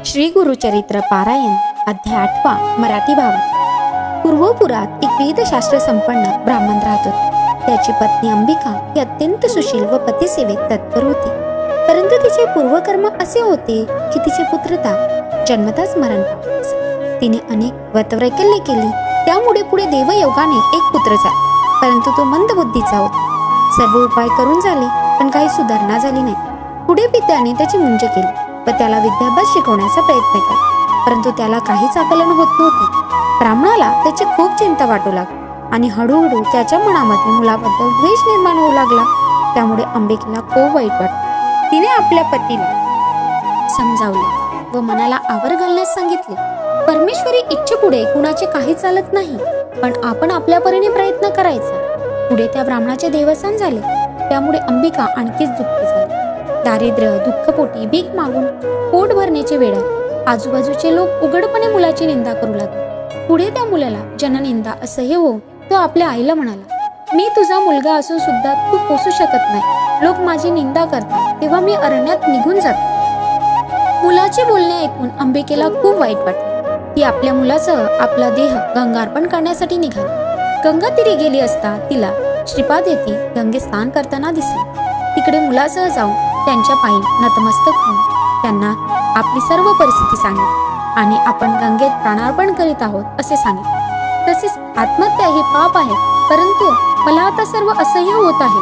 श्री गुरुचरित्र पारायण अध्याय 8 मराठी भावात। पूर्वपुरात एक वेदशास्त्र संपन्न ब्राह्मण राहत होते। त्याची पत्नी अंबिका ही अत्यंत सुशील व पतिसेवेत तत्पर होती, परंतु तिचे पूर्वकर्म असे होते की तिची पुत्रता जन्मताच मरण पावली। तिने अनेक व्रतवैकल्ये केली, त्यामुळे पुढे देवयोगाने एक पुत्र झाला, परंतु तो मंदबुद्धीचा होता। सर्व उपाय करून झाले, पण काही सुधारणा झाली नाही। पुढे पित्याने त्याची मुंज केली व त्याला विद्याभ्यास शिकवण्याचा प्रयत्न केला, परंतु त्याला काहीच आकलन होत नव्हते। ब्राह्मणाला त्याची खूप चिंता वाटू लागली आणि हळूहळू त्याच्या मनामध्ये मुलाबद्दल द्वेष निर्माण होऊ लागला। त्यामुळे अंबिकेला खूप वाईट वाटले। तिने आपल्या पतीला समजावले व मनाला आवर घालण्यास सांगितले। परमेश्वरी इच्छेपुढे कुणाचे काही चालत नाही, पण आपण आपल्या परीने प्रयत्न करायचा। पुढे त्या ब्राह्मणाचे देवसान झाले, त्यामुळे अंबिका आणखीच दुःखी झाली। दारिद्र्य दुःखपोटी भीक मागून पोट भरण्याचे वेळ आले। आजूबाजूचे लोक उघडपणे मुलाची निंदा करू लागले। पुढे त्या मुलाला जननिंदा असह्य होऊन तो आपल्या आईला म्हणाला, मी तुझा मुलगा असून सुद्धा तू पोसू शकत नाही। लोक माझी निंदा करतात तेव्हा मी अरण्यात निघून जातो। मुलाचे बोलणे ऐकून अंबिकेला खूप वाईट वाटले। ती आपल्या मुलासह आपला देह गंगार्पण करण्यासाठी निघाली। गंगा तीरी गेली असता तिला श्रीपाद येथे गंगे स्नान करताना दिसले। तिकडे मुलासह जाऊन त्यांच्या पायी नतमस्तक होऊन त्यांना आपली सर्व परिस्थिती सांगितली आणि आपण गंगेत प्राणार्पण करीत आहोत असे सांगितले। तसेच आत्महत्या हे पाप आहे, परंतु मला आता सर्व असह्य होत आहे,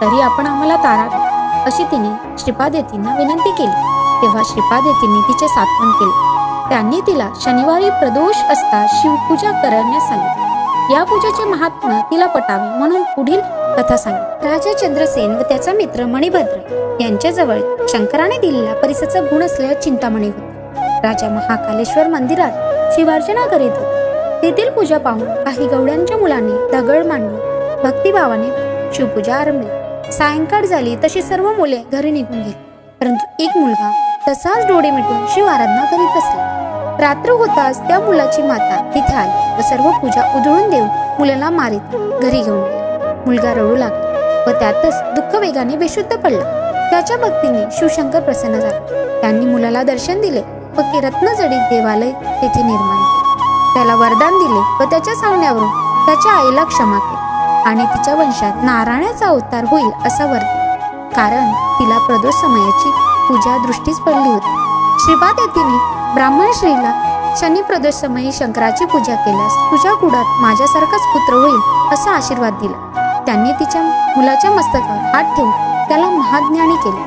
तरी आपण आम्हाला तारावे अशी तिने श्रीपाद येतींना विनंती केली। तेव्हा श्रीपाद येतींनी तिचे सांत्वन केले। त्यांनी तिला शनिवारी प्रदोष असता शिवपूजा करण्यास सांगितले। या पूजेचे महात्म्य तिला पटावे म्हणून पुढील कथा सांगितली। राजा चंद्रसेन व त्याचा मित्र मणिभद्र यांच्याजवळ शंकराने दिलेला परीसाचा गुण असलेला चिंतामणी होता। राजा महाकालेश्वर मंदिरात शिवार्चना करीत होता। तेथील पूजा पाहून काही गवळ्यांच्या मुलांनी दगड मांडून भक्तिभावाने शिवपूजा आरंभली। सायंकाळ झाली तशी सर्व मुले घरी निघून गेली, परंतु एक मुलगा तसाच डोळे मिटून शिव आराधना करीत असला। रात्र होताच त्या मुलाची माता तिथे आली व सर्व पूजा उधळून देऊन मुलाला मारीत घरी घेऊन गेली। मुलगा रडू लागला व त्यातच दुःख वेगाने बेशुद्ध पडला। त्याच्या भक्तीने शिवशंकर प्रसन्न झाले। त्यांनी मुलाला दर्शन दिले व रत्नजडित देवालय तेथे निर्माण केले। त्याला वरदान दिले व त्याच्या सांगण्यावरून त्याच्या आईला क्षमा केली आणि तिच्या वंशात नारायणाचा अवतार होईल असा वर दिला, कारण तिला प्रदोष समयाची पूजा दृष्टीस पडली होती। श्रीपाद येतीने ब्राह्मण श्रीला शनी प्रदोष समयी शंकराची पूजा केल्यास तुझ्या कुळात माझ्यासारखाच पुत्र होईल असा आशीर्वाद दिला। त्यांनी तिच्या मुलाच्या मस्तकावर हात ठेवून त्याला महाज्ञानी केले।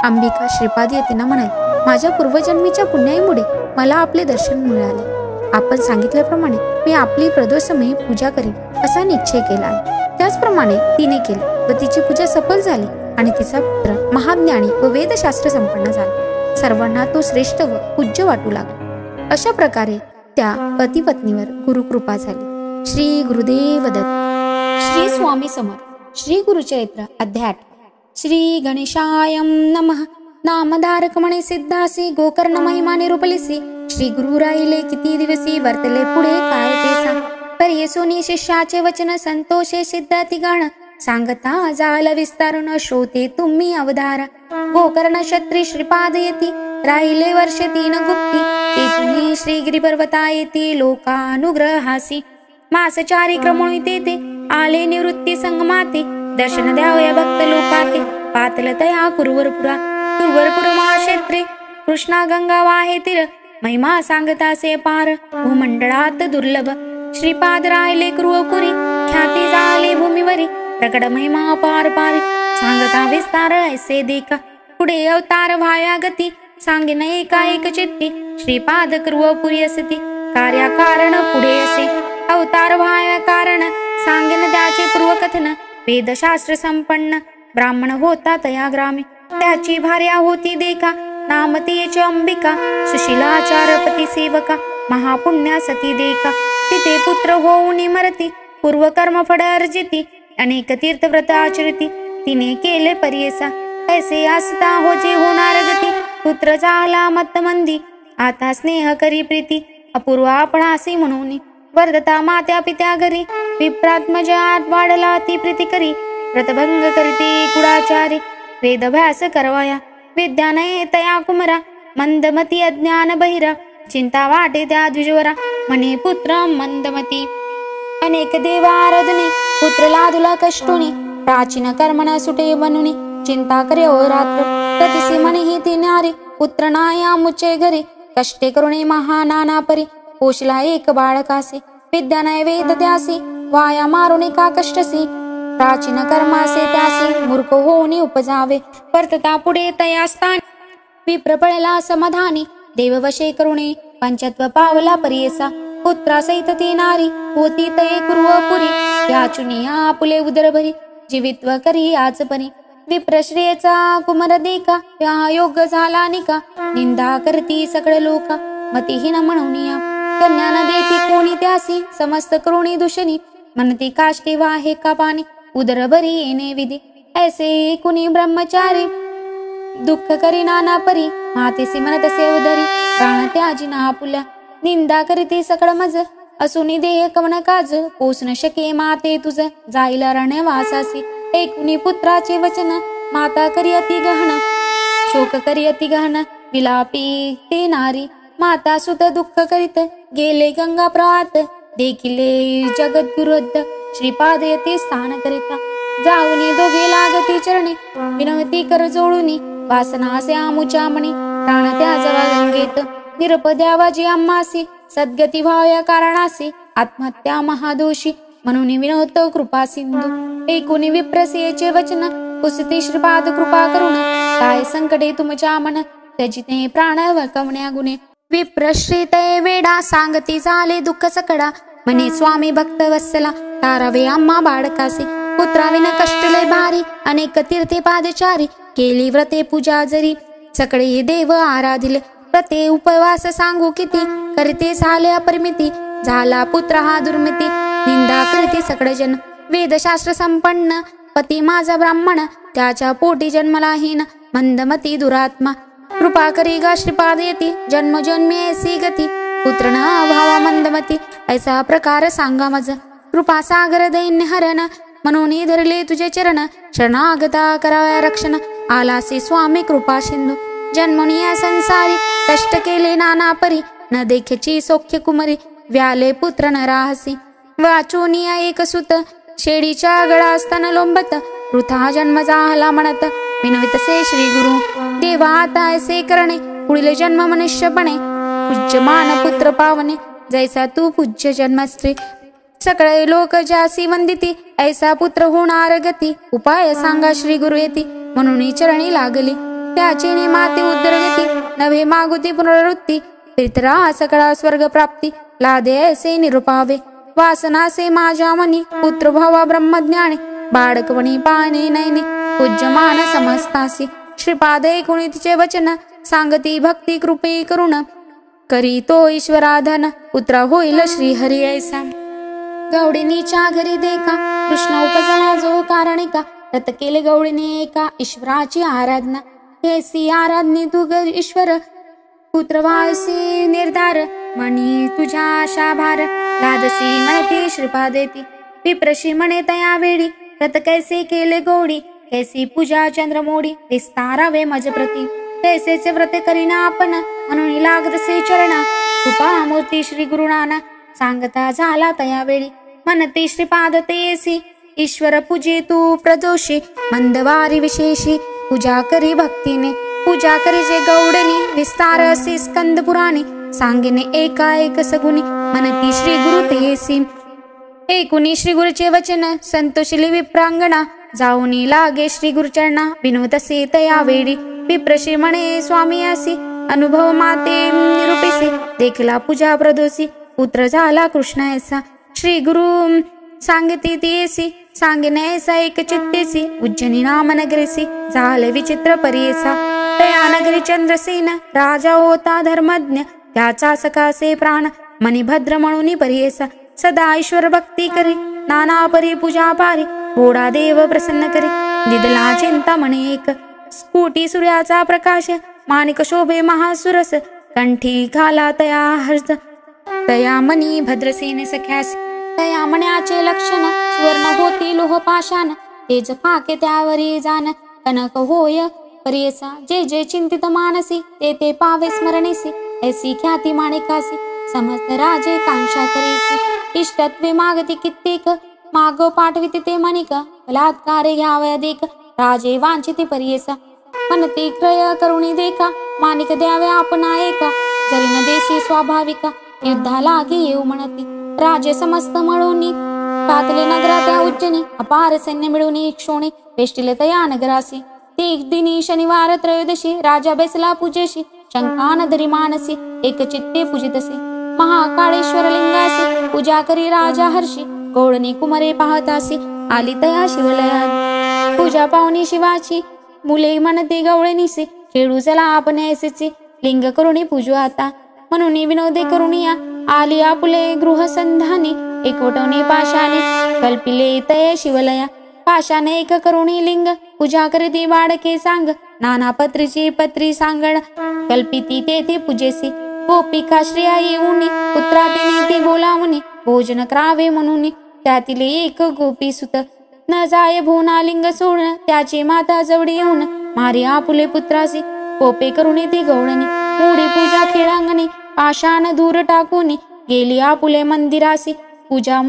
अंबिका श्रीपाद येतींना म्हणाली, माझ्या पूर्वजन्मीच्या पुण्याईमुळे मला आपले दर्शन मिळाले। आपण सांगितल्याप्रमाणे मी आपली प्रदोष समयी पूजा करीन असा निश्चय केला आहे। त्याचप्रमाणे तिने केले व तिची पूजा सफल झाली आणि तिचा पुत्र महाज्ञानी व वेदशास्त्र संपन्न झाला। सर्वांना तो श्रेष्ठ व पूज्य वाटू लागला। अशा प्रकारे त्या पती पत्नीवर गुरुकृपा झाली। श्री गुरुदेव दत्त। श्री स्वामी समर्थ। श्री गुरुचरित्र अध्याय 8। श्री गणेशाय नमः। नामधारक म्हणे सिद्धासी गोकर्ण महिमा निरूपलिसी। श्री गुरु राहिले किती दिवसी वर्तले पुढे काय ते सांग। पर येसोनी शिष्याचे वचन संतोषे सिद्धाती गाण। सांगता जाल विस्तारून श्रोते तुम्ही अवधारा। गोकर्ण क्षत्री श्रीपाद येती राहिले वर्ष 3 गुप्ती। तेथुनी श्रीगिरी पर्वता येती लोकानुग्रहासी। मासचारी क्रमणुई तेथे आले निवृत्ती संगमाते। दर्शन द्यावया भक्त लोकाते पातल तया कुरुवरपुरा। कुरुवरपुर महाक्षेत्रे कृष्णा गंगा वाहे तीर। महिमा सांगतासे पार भूमंडळात दुर्लभ। श्रीपाद राहिले कुरुवपुरी ख्याती झाली भूमीवरी। प्रकट महिमा पार पारी सांगता विस्तार ऐसे देखा। पुढे अवतार व्हाया गती सांगेन एका एक चित्ती। श्रीपाद कुरुवपुरी असती कार्या कारण पुढे असे। अवतार व्हाया कारण सांगेन त्याचे पूर्वकथन। वेदशास्त्र संपन्न ब्राह्मण होता तया ग्रामी। त्याची भार्या होती देखा नाम तिचे अंबिका। सुशीलाचार पती सेवका महापुण्या सती देखा। तिथे पुत्र होऊन मरती पूर्वकर्म फळ अर्जिती। अनेक तीर्थव्रत आचरती तिने केले परियसा। ऐसे असता हो जे होणार गती। पुत्र झाला मत्तमंदी आता स्नेह करी प्रीती। अपूर्व आपणासी म्हणून वर्धता मात्या पित्या घरी। विप्रात्मजात वाढला ती प्रीती करी। व्रतभंग करीती कुडाचारी। वेदभ्यास करवाया विद्या नये तया कुमरा। मंदमती अज्ञान बहिरा चिंता वाटे त्या द्विजवरा म्हणे पुत्र मंदमती अनेक देवा आराधने पुत्र लादुला कष्टोनी प्राचीन कर्मना सुटे बनूनी चिंता करे ओ रात्र प्रतिसी म्हणे ही ती नारी पुत्र नाया मुचे घरी कष्टे करुणे महानाना परी पोषला एक बाळकासे विद्या नाही वेद त्यासी वाया मारुणे का कष्टसी प्राचीन कर्मासे त्यासी मूर्ख होऊनी उपजावे वर्तता पुढे तयास्तानी विप्र पळला समाधानी देववशे करुणे पंचत्व पावला परियसा पुत्रासहित ती नारी होती तये कुर्वपुरी याचुनी आपुले उदरभरी जीवित्व करी आजपरी विप्रश्रेयचा कुमार देखा या योग झाला निका निंदा करती सगळे लोक मतिहीन म्हणून कन्या न देती कोणी त्यासी समस्त करुणी दूषणी म्हणती काष्टी वाहे का पाणी उदरभरी येणे विधी ऐसे कुणी ब्रह्मचारी दुःख करी नाना परी मातेसी म्हणतसे उदरी प्राण त्याजी ना आपुल्या निंदा करीती सकळ मज असुनी देह कवन काज पोस न शके माते तुझ जाईला रणवासासी ऐकुनी पुत्राचे वचन माता करी अति गहन शोक करी अति गहन विलापी ते नारी माता सुत दुःख करीत गेले गंगा प्रवात देखिले जगद्गुरुद्ध श्रीपाद येते स्थान करिता जाऊनी दोघे लागती चरणी विनवती कर जोडूनी वासनासे आमुच्या मणी प्राण त्या जवा गंगेत निरप द्यावाजी आम्हासी सद्गती भाव्या कारणासी आत्महत्या महादोषी म्हणून विनोद कृपा सिंधू ऐकुनी विप्रसेचे वचन कुसती श्रीपाद कृपा करुण काय संकटे तुमच्या मन त्याजिते प्राण वकवण्या गुणे विप्रश्रितये वेडा सांगती झाले दुःख सकडा म्हणे स्वामी भक्त वत्सला तारावे आम्हा बाळकासी पुत्राविन कष्टले भारी अनेक तीर्थे पादचारी केली व्रते पूजा जरी सकळे देव आराधिले प्रते उपवास सांगू किती करते झाले अपरिमिती झाला पुत्र हा दुर्मिती निंदा करते सकळे जन वेदशास्त्र संपन्न पती माझा ब्राह्मण त्याच्या पोटी जन्मलाहीन मंदमती दुरात्मा कृपा करी गा श्रीपाद येती जन्मजन्मी ऐसी गती पुत्र न भावा मंदमती ऐसा प्रकार सांगा मज कृपा सागर दैन्य हरण म्हणून धरले तुझे चरण शरणागता कराव्या रक्षण आलासे स्वामी कृपा सिंधू जन्मनी या संसारी कष्ट केले नाना परी न देखेची सौख्य कुमरी व्याले पुत्र न राहसी वाचोनिया एक सुत शेडीच्या गळा स्तन लोंबत वृथा जन्म झाला म्हणत विनवितसे श्री गुरु देवा आता ऐसे करणे पुढील जन्म मनुष्यपणे पूज्यमान पुत्र पावने जैसा तू पूज्य जन्मस्त्री सगळे लोक ज्यासी वंदिती ऐसा पुत्र होणार गती उपाय सांगा श्री गुरु येती म्हणून चरणी लागली त्याची माते उद्दरगती नवे मागुती पुनरावृत्ती पितरा सकळा स्वर्ग प्राप्ती लादे ऐसे निरुपावे वासनासे माझ्या मनी पुत्र भावा ब्रह्मज्ञानी बाळकवणी पाणी नैनी पूज्यमान समस्तासी श्रीपाद ऐकुनी तिचे वचन सांगती भक्ती कृपे करुण करी तो ईश्वराधन पुत्रा होईल श्री हरी ऐसा गवडीनीच्या घरी देखा कृष्ण उपजला जो कारणिका रत केले गवडीने एका ईश्वराची आराधना ऐसी आराधने तू ईश्वर पुत्र वासी निर्धार म्हणी तुझ्या आशा भार लादसी म्हणती श्रीपाद येती विप्रशी म्हणे तया वेळी रत कैसे केले गौडी कैसी पूजा चंद्रमोडी विस्तारावे मज प्रती तैसेचे व्रत करीना आपण म्हणून लागतसे चरण कृपा मूर्ती श्री गुरुनाना सांगता झाला तया वेळी म्हणते श्रीपाद तेसी ईश्वर पूजे तू प्रदोषी मंदवारी विशेषी पूजा करी भक्तीने पूजा करी जे गौडनी विस्तार असे स्कंद पुराणे सांगिने एका एक सगुनी म्हणती श्री गुरु तेसी ऐकुनी श्री गुरुचे वचन संतोषिली विप्रांगणा जाऊनी लागे श्री गुरुचरणा विनोदसे तया वेळी विप्रशी म्हणे स्वामी असी अनुभव माते निरूपिसी देखला पूजा प्रदोषी पुत्र झाला कृष्ण ऐसा श्री गुरु सांगती तेसी सांगिने ऐसा एक चित्तेसी उज्जनी नाम नगरीसी झाले विचित्र परियसा तया नगरी चंद्रसेन राजा होता धर्मज्ञ त्याचा सकासे प्राण मणिभद्र म्हणून परियसा सदा ईश्वर भक्ती करी नाना परी पूजा पारी गोडा देव प्रसन्न करी दिदला चिंता म्हणे एक स्फुटी सूर्याचा प्रकाश माणिक शोभे महासुरस कंठी घाला तया हर्ष तया मनी भद्रसेने सख्यास तया मण्याचे लक्षण सुवर्ण होती लोह पाषाण तेज फाके त्यावरी जाण कनक होय परियसा जे जे चिंतित मानसी ते ते पावे स्मरणेसी ऐसी ख्याती माणिकासी समस्त राजे कांक्षा करेसी इष्टत्वे मागती कित्येक मागो पाठविते ते मणिक बलात्कारे घ्यावया देख राजे वांछिते परियसा मनते क्रय करुणी देखा माणिक द्यावे आपणा एका जरी न देशी स्वाभाविका युद्धाला येऊ म्हणती राजे समस्त मिळून पातले नगरा त्या उज्जनी अपार सैन्य मिळून क्षोणी वेष्टिले तया नगरासी ते दिनी शनिवार त्रयोदशी राजा बेसला पूजेशी शंका न धरी मानसी एक चित्ते पूजितसे महाकाळेश्वर लिंगासी पूजा करी राजा हर्षी गौळणी कुमरे पाहतासी आली तया शिवलया पूजा पाहुणी शिवाची मुले म्हणते गवळणीसे खेळू चला आपण ऐसेचे लिंग करुणी पूजू आता म्हणून विनोदे करुणिया आली आपुले गृहसंधानी एकवटवणे पाशाने कल्पिले तये शिवलया पाशाने एक करुणी लिंग पूजा करती बाळके सांग नाना पत्रीची पत्री सांगण कल्पिती तेथे पूजेसी गोपिका श्रिया येऊन पुत्रा तिने ती बोलावणी भोजन करावे म्हणून त्यातील एक गोपी सुत न जाय भोना लिंग सोड त्याची माता जवळ येऊन मारी आपुले पुत्रासी कोपे करून ती गवळणी मोडी पूजा खेळांगणी पाषाण दूर टाकून गेली आपुले मंदिरासी पूजा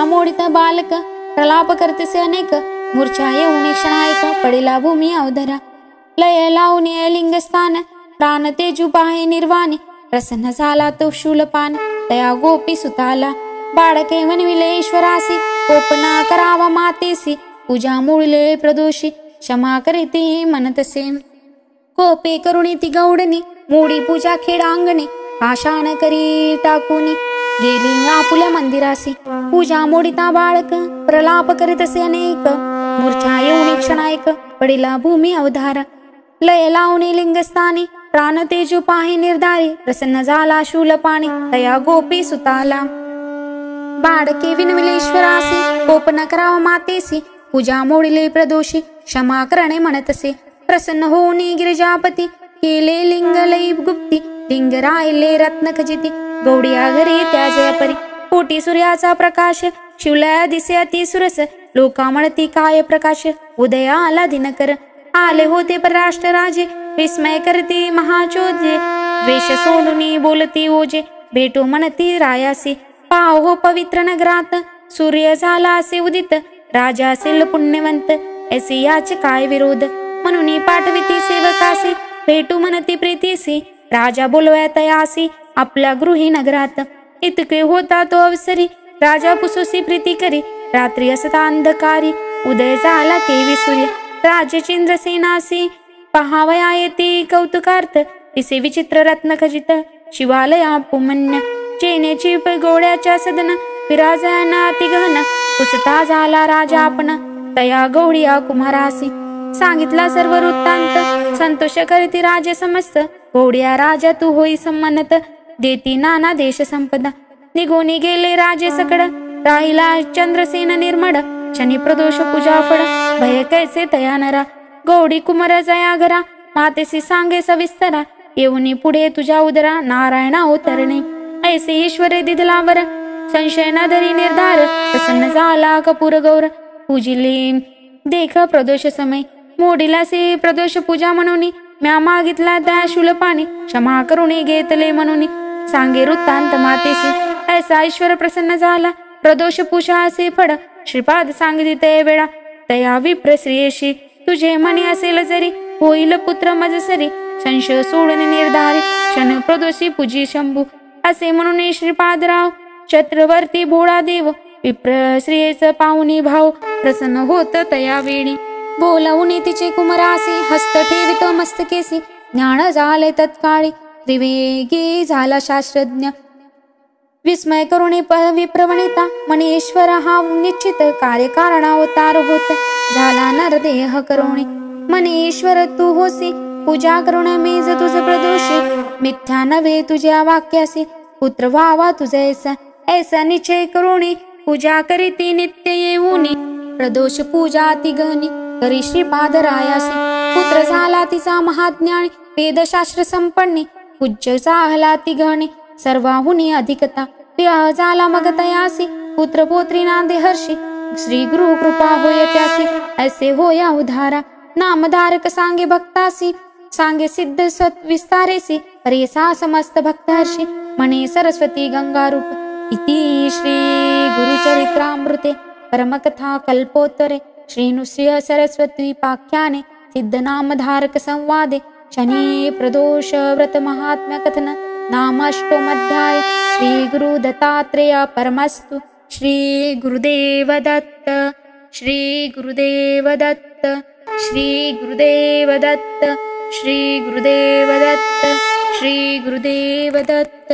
मोडिता बालक प्रलाप करतेसे अनेक मूर्छा येऊन क्षणायक पडेला भूमी अवधरा लय लावून लिंगस्थान प्राण तेजू पाहे निर्वाणी प्रसन्न झाला तो शूलपान तया गोपी सुताला बाळके म्हणविले ईश्वरासी कोपना करावा मातेसी पूजा मोडले प्रदोषी क्षमा करीती म्हणतसे कोपे करुणी ती गौडणी मोडी पूजा खेळांगणी पाषाण करी टाकून गेली आपुल्या मंदिरासी पूजा मोडिता बाळक प्रलाप करीतसे अनेक मूर्छा येऊन क्षणायक पडिला भूमी अवधार लय लावणे लिंगस्थानी प्राण तेजू पाहे निर्धारी प्रसन्न झाला शूलपाणी तया गोपी सुताला बाळके विनविलेश्वरासी कोपन करावा मातेसी पूजा मोडिले प्रदोषी क्षमा करणे म्हणतसे प्रसन्न होऊन गिरिजापती केले लिंग लई गुप्ती लिंग राहिले रत्न खजिती गौडिया घरी त्या जयपरी पोटी सूर्याचा प्रकाश शिवलया दिसे अति सुरस लोका म्हणती काय प्रकाश उदया आला दिनकर आले होते परराष्ट्र राजे विस्मय करती महाचोजे द्वेष सोडून बोलती ओजे भेटो म्हणती रायासी पाहो पवित्र नगरात सूर्य झाला असे उदित राजा असेल पुण्यवंत ऐसे याचे काय विरोध म्हणून पाठविती सेवकासी भेटू म्हणती प्रीतीसी राजा बोलवया तयासी आपल्या गृही नगरात इतके होता तो अवसरी राजा पुसोसी प्रीती करी रात्री असता अंधकारी उदय झाला केवी सूर्य राजे चंद्रसेनासी पहावया येते कौतुकार्थ तिसे विचित्र रत्न खजित शिवालया पुमन्य चेनेची गोळ्याच्या सदन विराजना तिगहन पुसता झाला राजा आपण तया गौडिया कुमारासी सांगितला सर्व वृत्तांत संतोष करीती राजे समस्त गौडिया राजा तू होई सम्मानत देती नाना देश संपदा निघोनी गेले राजे सकड राहिला चंद्रसेन निर्मड शनी प्रदोष पूजा फड भय कैसे तयानरा गौडी कुमार जया घरा मातेसी सांगे सविस्तरा येऊनी पुढे तुझ्या उदरा नारायणा अवतरणे ऐसे ईश्वरे दिदलावर संशय न धरी निर्धार प्रसन्न झाला कपूर गौर पूजिले देख प्रदोष समय मोडीला से प्रदोष पूजा म्हणून म्या मागितला त्या शूलपाणी क्षमा करून घेतले म्हणून सांगे वृत्तांत मातेसी ऐसा ईश्वर प्रसन्न झाला प्रदोष पूजा असे फड श्रीपाद सांगितले ते वेळा तया विप्र श्रेयशी तुझे मनी असेल जरी होईल पुत्र मजसरी संशय सोडून निर्धारी क्षण प्रदोषी पूजी शंभू असे म्हणून श्रीपादराव छत्रवर्ती भोळा देव विप्र श्रेयच पाहुणी भाव प्रसन्न होत तया वेळी बोलावून तिचे कुमरासी हस्त ठेवितो मस्तकेसी ज्ञान झाले तत्काळी त्रिवेगी झाला शास्त्रज्ञ विस्मय करुणी विप्रवणिता मनीश्वर हा निश्चित कार्यकारणावतार होत झाला नरदेह करुणी मनीश्वर तू होसी पूजा करुण मेज तुझ प्रदोषी मिथ्या नव्हे तुझ्या वाक्यासी पुत्र व्हावा तुझा ऐसा निश्चय करुणी पूजा करीती नित्य येऊनी प्रदोष पूजा तिगहनी करी श्रीपाद रायासी पुत्र झाला तिचा महाज्ञानी वेदशास्त्र संपन्नी पूज्य झाला तिगहनी सर्वाहुनी अधिकता विवाह झाला मग तयासी पुत्र पोत्री नांदे हर्षी श्री गुरु कृपा होय त्यासी, ऐसे होया उधारा। नामधारक सांगे भक्तासी, सांगे सिद्ध सत विस्तारेसी, परेसा समस्त भक्तहर्षी, म्हणे सरस्वती गंगा रूप। इति श्री गुरुचरित्रामृते परमकथा कल्पोत्तरे श्रीनृसिंह सरस्वती पाख्याने सिद्धनामधारक संवादे शनि प्रदोष व्रत महात्म्य कथन नामाष्टोमध्याय। श्री गुरु दत्तात्रेय परमस्तु। श्री गुरुदेव दत्त, श्री गुरुदेव दत्त, श्री गुरुदेव दत्त, श्री गुरुदेव दत्त, श्री गुरुदेव दत्त।